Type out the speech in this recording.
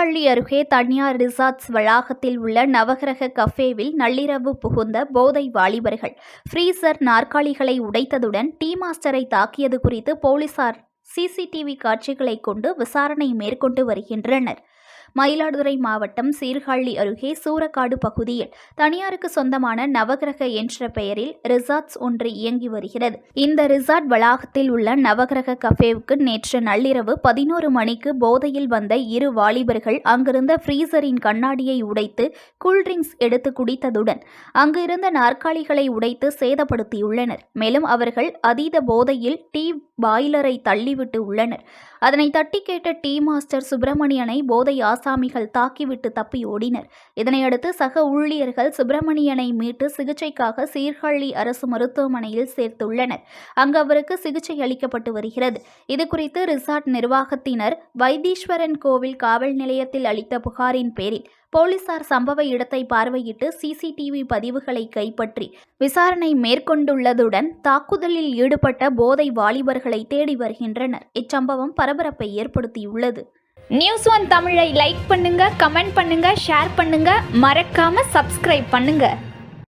சீர்காழி அருகே தனியார் ரிசார்ட்ஸ் வளாகத்தில் உள்ள நவகிரக கஃபேவில் நள்ளிரவு புகுந்த போதை வாலிபர்கள் ஃப்ரீசர் நாற்காலிகளை உடைத்ததுடன் டீ மாஸ்டரை தாக்கியது குறித்து போலீசார் சிசிடிவி காட்சிகளை கொண்டு விசாரணை மேற்கொண்டு வருகின்றனர். மயிலாடுதுறை மாவட்டம் சீர்காழி அருகே சூரக்காடு பகுதியில் தனியாருக்கு சொந்தமான நவகிரக என்ற பெயரில் ரிசார்ட்ஸ் ஒன்று இயங்கி வருகிறது. இந்த ரிசார்ட் வளாகத்தில் உள்ள நவகிரக கஃபேவுக்கு நேற்று நள்ளிரவு 11 மணிக்கு போதையில் வந்த இரு வாலிபர்கள் அங்கிருந்த ஃப்ரீசரின் கண்ணாடியை உடைத்து கூல்ட்ரிங்க்ஸ் எடுத்து குடித்ததுடன் அங்கு இருந்த நாற்காலிகளை உடைத்து சேதப்படுத்தியுள்ளனர். மேலும் அவர்கள் அதீத போதையில் டீ பாய்லரை தள்ளிவிட்டு உள்ளனர். அதனை தட்டி கேட்ட டீ மாஸ்டர் சுப்பிரமணியனை போதை ஆசாமிகள் தாக்கிவிட்டு தப்பி ஓடினர். இதனையடுத்து சக ஊழியர்கள் சுப்பிரமணியனை மீட்டு சிகிச்சைக்காக சீர்காழி அரசு மருத்துவமனையில் சேர்த்துள்ளனர். அங்கு அவருக்கு சிகிச்சை அளிக்கப்பட்டு வருகிறது. இதுகுறித்து ரிசார்ட் நிர்வாகத்தினர் வைத்தீஸ்வரன் கோவில் காவல் நிலையத்தில் அளித்த புகாரின் பேரில் போலீசார் சம்பவ இடத்தை பார்வையிட்டு சிசிடிவி பதிவுகளை கைப்பற்றி விசாரணை மேற்கொண்டுள்ளதுடன் தாக்குதலில் ஈடுபட்ட போதை வாலிபர்களை தேடி வருகின்றனர். இச்சம்பவம் பரபரப்பை ஏற்படுத்தியுள்ளது. நியூஸ்1 தமிழை லைக் பண்ணுங்க, கமெண்ட் பண்ணுங்க, ஷேர் பண்ணுங்க, மறக்காம சப்ஸ்கிரைப் பண்ணுங்க.